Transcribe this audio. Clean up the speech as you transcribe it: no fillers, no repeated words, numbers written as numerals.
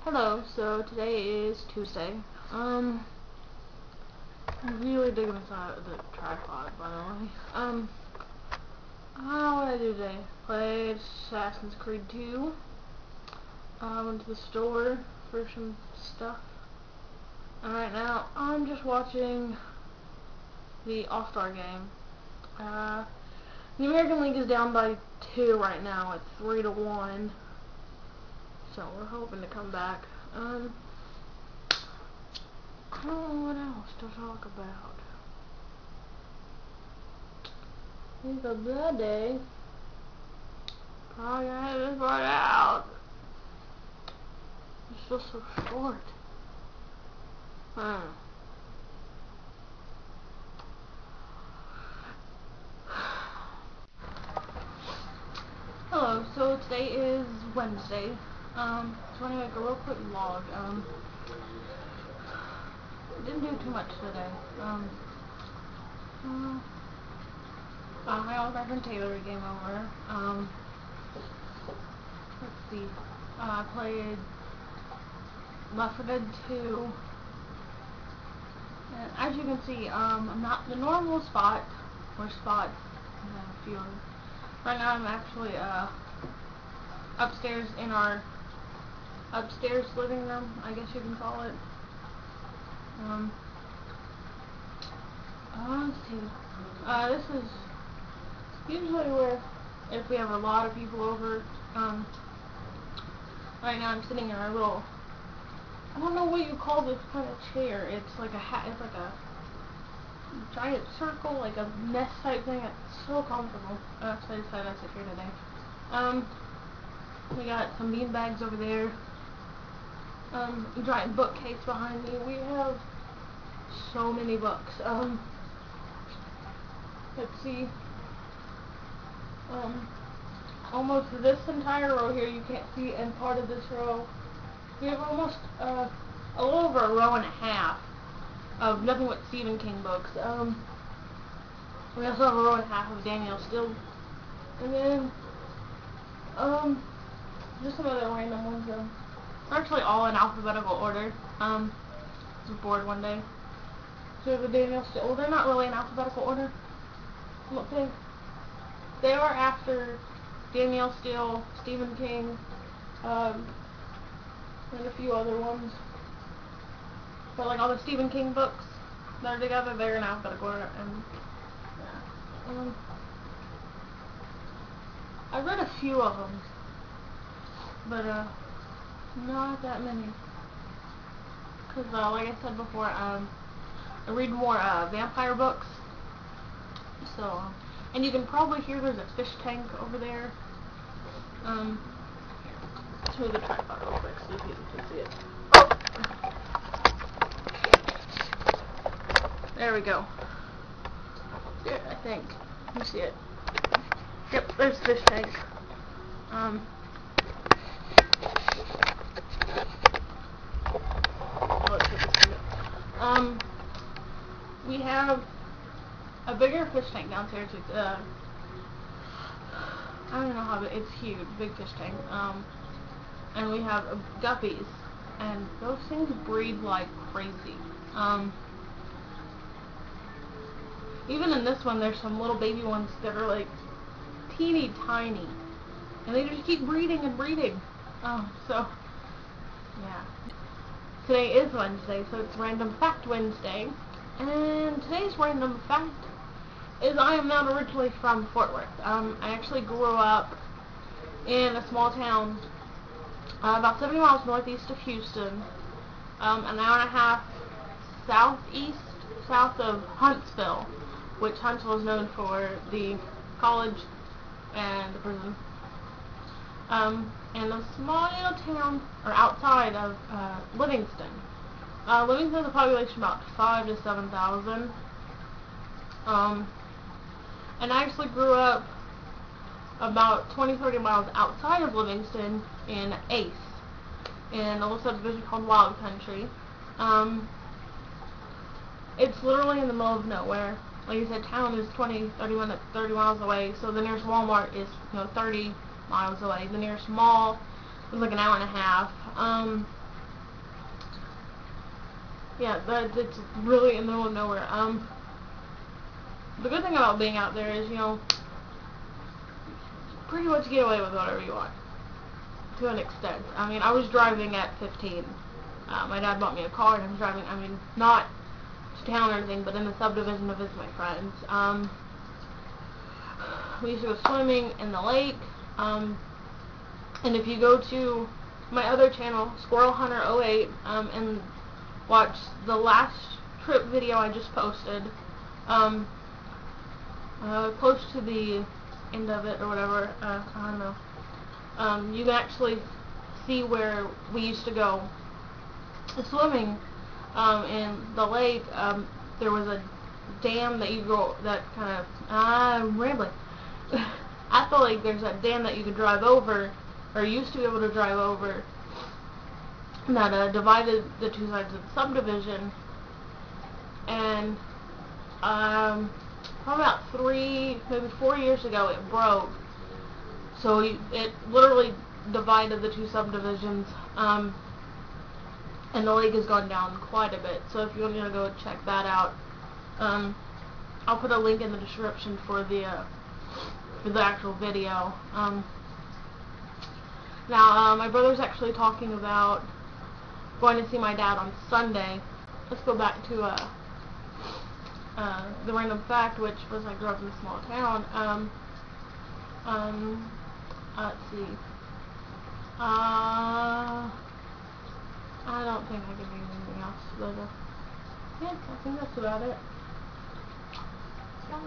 Hello, so today is Tuesday. I'm really digging the tripod, by the way. What did I do today? Played Assassin's Creed 2. Went to the store for some stuff. And right now, I'm just watching the All-Star game. The American League is down by 2 right now. It's 3-1. So we're hoping to come back. I don't know what else to talk about. It's a bad day. Probably gonna have this part out. It's just so short. Hello, so today is Wednesday. Just want to make a real quick vlog. Didn't do too much today. My old friend Taylor came over. Let's see. I played Left 4 Dead 2. And as you can see, I'm not the normal spot, or spot, I have a few of them. Right now I'm actually, upstairs in our upstairs living room, I guess you can call it. Let's see. This is usually where, if we have a lot of people over, right now I'm sitting in a little, I don't know what you call this kind of chair. It's like it's like a giant circle, like a nest type thing. It's so comfortable. So I decided I sit here today. We got some bean bags over there. Giant bookcase behind me. We have so many books. Let's see. Almost this entire row here you can't see, and part of this row. We have almost a little over a row and a half of nothing but Stephen King books. We also have a row and a half of Danielle Steele, and then just some other random ones. They're actually all in alphabetical order. I was bored one day. So the Danielle Steele. Well, they're not really in alphabetical order. I don't think they are after Danielle Steele, Stephen King, and a few other ones. But like all the Stephen King books that are together, they're in alphabetical order. And yeah. I read a few of them, but not that many. Cause like I said before, I read more vampire books. So, and you can probably hear there's a fish tank over there. Show the tripod real quick so you can see it. Oh! There we go. Yeah, I think. You see it. Yep, there's the fish tank. We have a bigger fish tank downstairs. It's I don't know how, but it's huge, big fish tank. And we have guppies, and those things breed like crazy. Even in this one, there's some little baby ones that are like teeny tiny, and they just keep breeding and breeding. So yeah. Today is Wednesday, so it's Random Fact Wednesday, and today's random fact is I am not originally from Fort Worth. I actually grew up in a small town about 70 miles northeast of Houston, an hour and a half south of Huntsville, which Huntsville is known for the college and the prison. And a small little town, or outside of Livingston. Livingston has a population of about 5,000 to 7,000. And I actually grew up about 20-30 miles outside of Livingston in Ace, in a little subdivision called Wild Country. It's literally in the middle of nowhere. Like I said, town is 30 miles away, so the nearest Walmart is 30 miles away. The nearest mall is like an hour and a half. yeah, it's really in the middle of nowhere. The good thing about being out there is, you know, pretty much get away with whatever you want, to an extent. I mean, I was driving at 15. My dad bought me a car, and I was driving, I mean, not to town or anything, but in the subdivision to visit my friends. We used to go swimming in the lake, and if you go to my other channel, Squirrel Hunter 08, and watch the last trip video I just posted, close to the end of it or whatever, I don't know, you can actually see where we used to go swimming in the lake. There was a dam that you go, that kind of, I'm rambling. At the lake, there's that dam that you could drive over, or used to be able to drive over, that divided the two sides of the subdivision. And probably about 3, maybe 4 years ago, it broke. So it literally divided the two subdivisions, and the lake has gone down quite a bit. So if you want to go check that out, I'll put a link in the description for the actual video. Now, my brother's actually talking about going to see my dad on Sunday. Let's go back to the random fact, which was I grew up in a small town. Let's see. I don't think I can do anything else, but yeah, I think that's about it. Yeah.